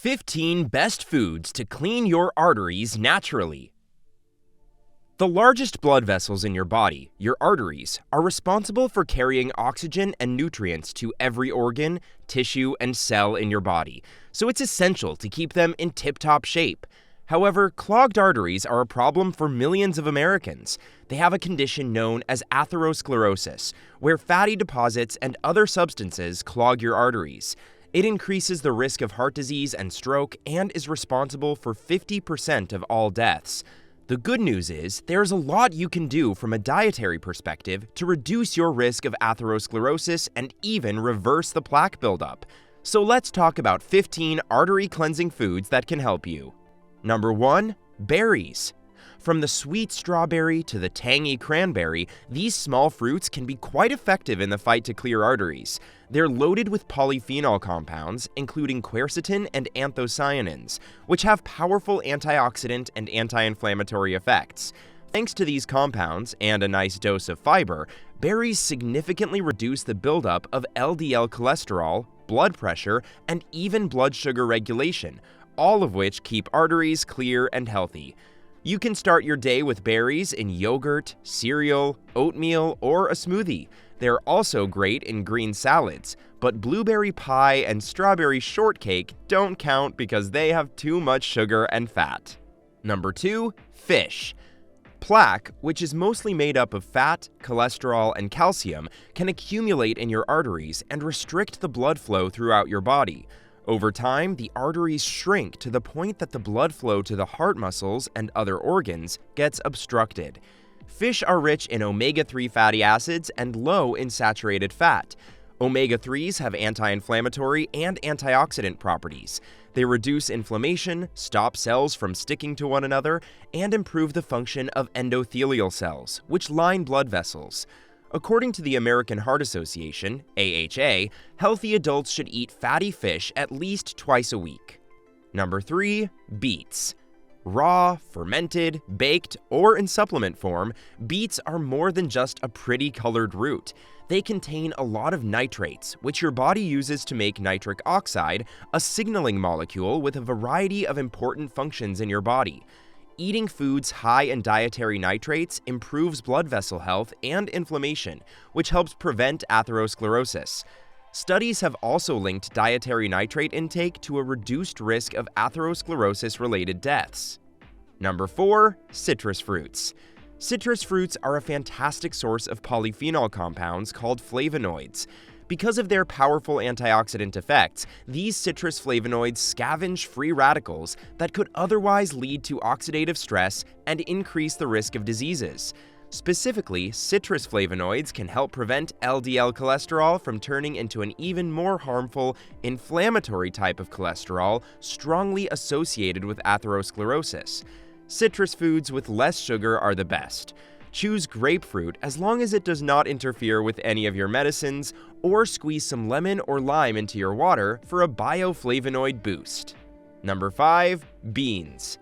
15 Best Foods to Clean Your Arteries Naturally. The largest blood vessels in your body, your arteries, are responsible for carrying oxygen and nutrients to every organ, tissue, and cell in your body, so it's essential to keep them in tip-top shape. However, clogged arteries are a problem for millions of Americans. They have a condition known as atherosclerosis, where fatty deposits and other substances clog your arteries. It increases the risk of heart disease and stroke and is responsible for 50% of all deaths. The good news is, there's a lot you can do from a dietary perspective to reduce your risk of atherosclerosis and even reverse the plaque buildup. So let's talk about 15 artery-cleansing foods that can help you. Number 1. Berries. From the sweet strawberry to the tangy cranberry, these small fruits can be quite effective in the fight to clear arteries. They're loaded with polyphenol compounds, including quercetin and anthocyanins, which have powerful antioxidant and anti-inflammatory effects. Thanks to these compounds and a nice dose of fiber, berries significantly reduce the buildup of LDL cholesterol, blood pressure, and even blood sugar regulation, all of which keep arteries clear and healthy. You can start your day with berries in yogurt, cereal, oatmeal, or a smoothie. They're also great in green salads, but blueberry pie and strawberry shortcake don't count because they have too much sugar and fat. Number 2. Fish. Plaque, which is mostly made up of fat, cholesterol, and calcium, can accumulate in your arteries and restrict the blood flow throughout your body. Over time, the arteries shrink to the point that the blood flow to the heart muscles and other organs gets obstructed. Fish are rich in omega-3 fatty acids and low in saturated fat. Omega-3s have anti-inflammatory and antioxidant properties. They reduce inflammation, stop cells from sticking to one another, and improve the function of endothelial cells, which line blood vessels. According to the American Heart Association, AHA, healthy adults should eat fatty fish at least twice a week. Number 3. Beets. Raw, fermented, baked, or in supplement form, beets are more than just a pretty colored root. They contain a lot of nitrates, which your body uses to make nitric oxide, a signaling molecule with a variety of important functions in your body. Eating foods high in dietary nitrates improves blood vessel health and inflammation, which helps prevent atherosclerosis. Studies have also linked dietary nitrate intake to a reduced risk of atherosclerosis-related deaths. Number 4. Citrus fruits. Citrus fruits are a fantastic source of polyphenol compounds called flavonoids. Because of their powerful antioxidant effects, these citrus flavonoids scavenge free radicals that could otherwise lead to oxidative stress and increase the risk of diseases. Specifically, citrus flavonoids can help prevent LDL cholesterol from turning into an even more harmful, inflammatory type of cholesterol strongly associated with atherosclerosis. Citrus foods with less sugar are the best. Choose grapefruit as long as it does not interfere with any of your medicines, or squeeze some lemon or lime into your water for a bioflavonoid boost. Number 5. Beans.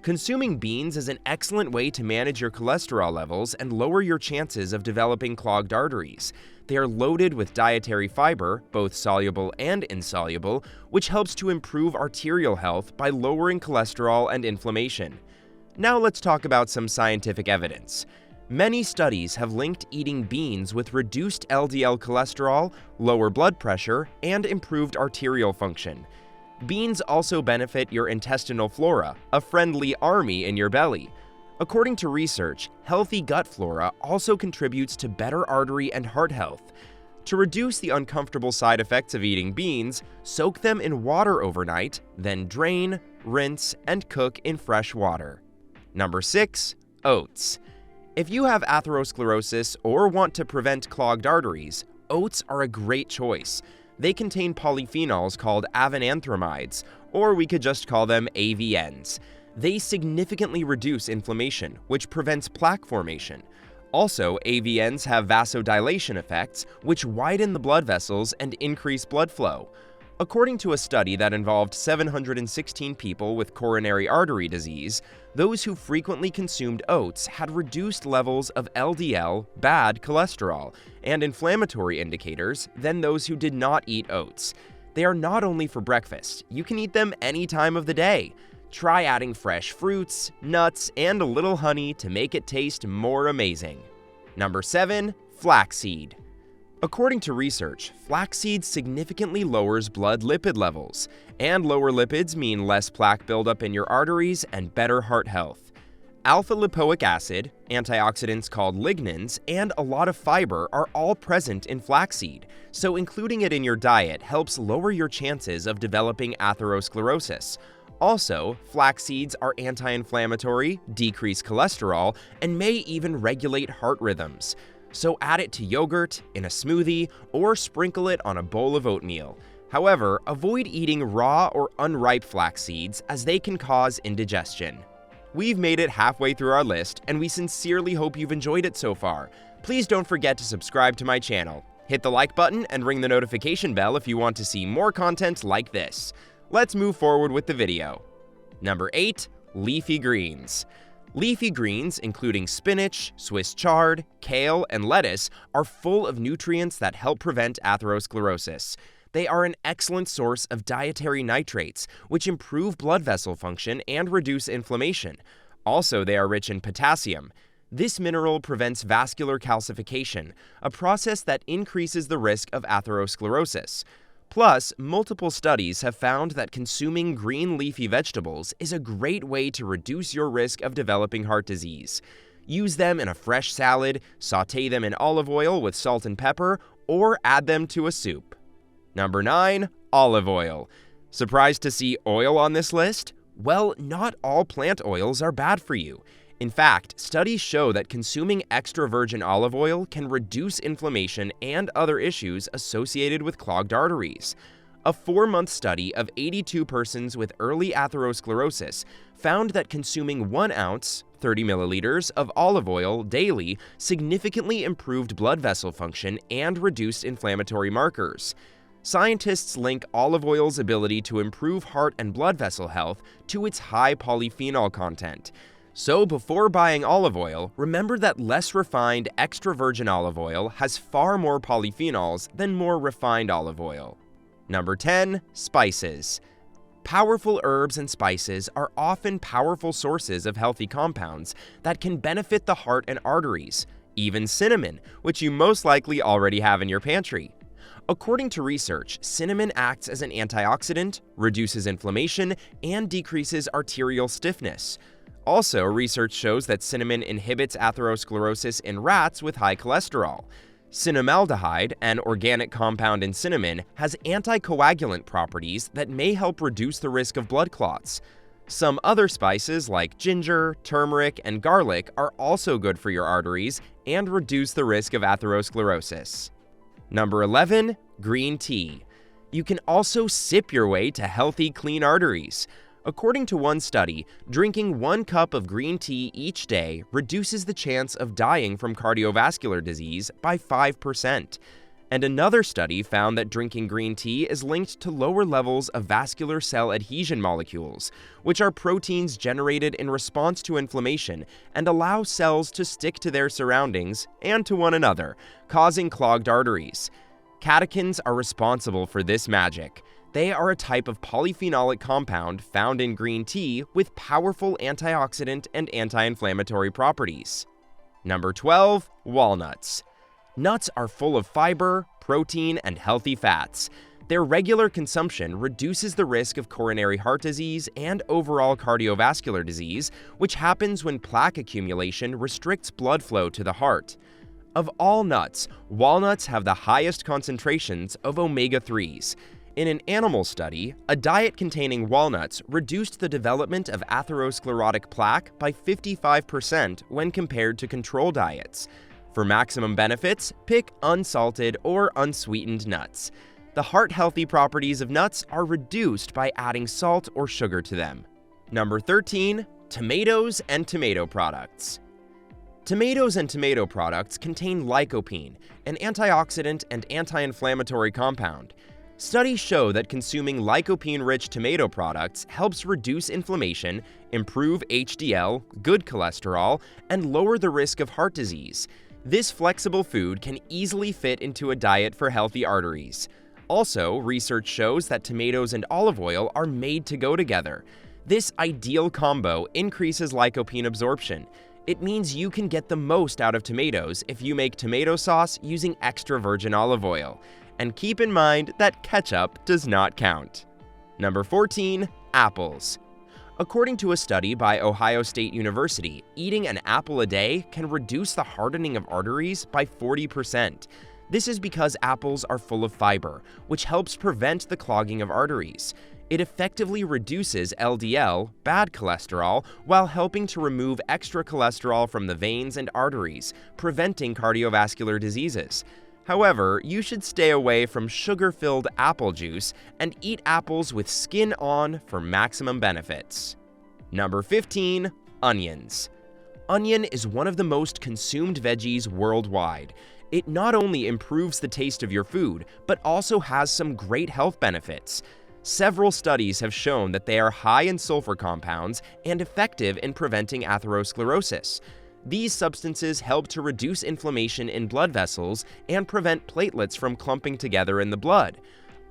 Consuming beans is an excellent way to manage your cholesterol levels and lower your chances of developing clogged arteries. They are loaded with dietary fiber, both soluble and insoluble, which helps to improve arterial health by lowering cholesterol and inflammation. Now let's talk about some scientific evidence. Many studies have linked eating beans with reduced LDL cholesterol, lower blood pressure, and improved arterial function. Beans also benefit your intestinal flora, a friendly army in your belly. According to research, healthy gut flora also contributes to better artery and heart health. To reduce the uncomfortable side effects of eating beans, soak them in water overnight, then drain, rinse, and cook in fresh water. Number 6. Oats. If you have atherosclerosis or want to prevent clogged arteries, oats are a great choice. They contain polyphenols called avenanthramides, or we could just call them AVNs. They significantly reduce inflammation, which prevents plaque formation. Also, AVNs have vasodilation effects, which widen the blood vessels and increase blood flow. According to a study that involved 716 people with coronary artery disease, those who frequently consumed oats had reduced levels of LDL, bad cholesterol, and inflammatory indicators than those who did not eat oats. They are not only for breakfast, you can eat them any time of the day. Try adding fresh fruits, nuts, and a little honey to make it taste more amazing. Number 7. Flaxseed. According to research, flaxseed significantly lowers blood lipid levels, and lower lipids mean less plaque buildup in your arteries and better heart health. Alpha-lipoic acid, antioxidants called lignans, and a lot of fiber are all present in flaxseed, so including it in your diet helps lower your chances of developing atherosclerosis. Also, flax seeds are anti-inflammatory, decrease cholesterol, and may even regulate heart rhythms. So add it to yogurt, in a smoothie, or sprinkle it on a bowl of oatmeal. However, avoid eating raw or unripe flax seeds as they can cause indigestion. We've made it halfway through our list, and we sincerely hope you've enjoyed it so far. Please don't forget to subscribe to my channel. Hit the like button and ring the notification bell if you want to see more content like this. Let's move forward with the video. Number 8. Leafy greens. Leafy greens, including spinach, Swiss chard, kale, and lettuce, are full of nutrients that help prevent atherosclerosis. They are an excellent source of dietary nitrates, which improve blood vessel function and reduce inflammation. Also, they are rich in potassium. This mineral prevents vascular calcification, a process that increases the risk of atherosclerosis. Plus, multiple studies have found that consuming green leafy vegetables is a great way to reduce your risk of developing heart disease. Use them in a fresh salad, sauté them in olive oil with salt and pepper, or add them to a soup. Number 9. Olive oil. Surprised to see oil on this list? Well, not all plant oils are bad for you. In fact, studies show that consuming extra virgin olive oil can reduce inflammation and other issues associated with clogged arteries. A 4-month study of 82 persons with early atherosclerosis found that consuming 1 ounce, 30 milliliters, of olive oil daily significantly improved blood vessel function and reduced inflammatory markers. Scientists link olive oil's ability to improve heart and blood vessel health to its high polyphenol content. So before buying olive oil, remember that less refined extra virgin olive oil has far more polyphenols than more refined olive oil. Number 10. Spices. Powerful herbs and spices are often powerful sources of healthy compounds that can benefit the heart and arteries, even cinnamon, which you most likely already have in your pantry. According to research, cinnamon acts as an antioxidant, reduces inflammation, and decreases arterial stiffness. Also, research shows that cinnamon inhibits atherosclerosis in rats with high cholesterol. Cinnamaldehyde, an organic compound in cinnamon, has anticoagulant properties that may help reduce the risk of blood clots. Some other spices like ginger, turmeric, and garlic are also good for your arteries and reduce the risk of atherosclerosis. Number 11. Green tea. You can also sip your way to healthy, clean arteries. According to one study, drinking 1 cup of green tea each day reduces the chance of dying from cardiovascular disease by 5%. And another study found that drinking green tea is linked to lower levels of vascular cell adhesion molecules, which are proteins generated in response to inflammation and allow cells to stick to their surroundings and to one another, causing clogged arteries. Catechins are responsible for this magic. They are a type of polyphenolic compound found in green tea with powerful antioxidant and anti-inflammatory properties. Number 12. Walnuts. Nuts are full of fiber, protein, and healthy fats. Their regular consumption reduces the risk of coronary heart disease and overall cardiovascular disease, which happens when plaque accumulation restricts blood flow to the heart. Of all nuts, walnuts have the highest concentrations of omega-3s. In an animal study, a diet containing walnuts reduced the development of atherosclerotic plaque by 55% when compared to control diets. For maximum benefits, pick unsalted or unsweetened nuts. The heart-healthy properties of nuts are reduced by adding salt or sugar to them. Number 13. Tomatoes and tomato products. Tomatoes and tomato products contain lycopene, an antioxidant and anti-inflammatory compound. Studies show that consuming lycopene-rich tomato products helps reduce inflammation, improve HDL, good cholesterol, and lower the risk of heart disease. This flexible food can easily fit into a diet for healthy arteries. Also, research shows that tomatoes and olive oil are made to go together. This ideal combo increases lycopene absorption. It means you can get the most out of tomatoes if you make tomato sauce using extra virgin olive oil. And keep in mind that ketchup does not count. Number 14. Apples. According to a study by Ohio State University, eating an apple a day can reduce the hardening of arteries by 40%. This is because apples are full of fiber, which helps prevent the clogging of arteries. It effectively reduces LDL, bad cholesterol, while helping to remove extra cholesterol from the veins and arteries, preventing cardiovascular diseases. However, you should stay away from sugar-filled apple juice and eat apples with skin on for maximum benefits. Number 15. Onions. Onion is one of the most consumed veggies worldwide. It not only improves the taste of your food, but also has some great health benefits. Several studies have shown that they are high in sulfur compounds and effective in preventing atherosclerosis. These substances help to reduce inflammation in blood vessels and prevent platelets from clumping together in the blood.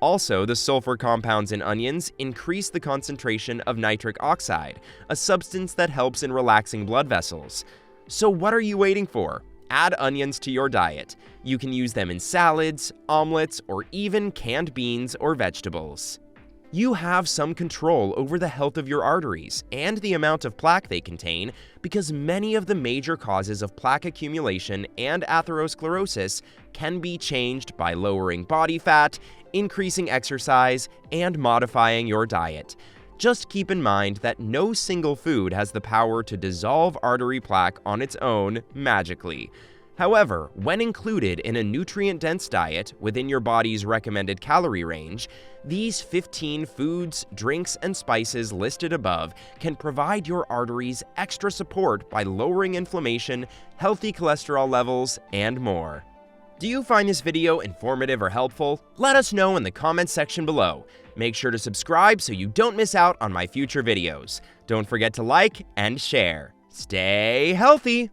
Also, the sulfur compounds in onions increase the concentration of nitric oxide, a substance that helps in relaxing blood vessels. So what are you waiting for? Add onions to your diet. You can use them in salads, omelets, or even canned beans or vegetables. You have some control over the health of your arteries and the amount of plaque they contain because many of the major causes of plaque accumulation and atherosclerosis can be changed by lowering body fat, increasing exercise, and modifying your diet. Just keep in mind that no single food has the power to dissolve artery plaque on its own magically. However, when included in a nutrient-dense diet within your body's recommended calorie range, these 15 foods, drinks, and spices listed above can provide your arteries extra support by lowering inflammation, healthy cholesterol levels, and more. Do you find this video informative or helpful? Let us know in the comments section below. Make sure to subscribe so you don't miss out on my future videos. Don't forget to like and share. Stay healthy!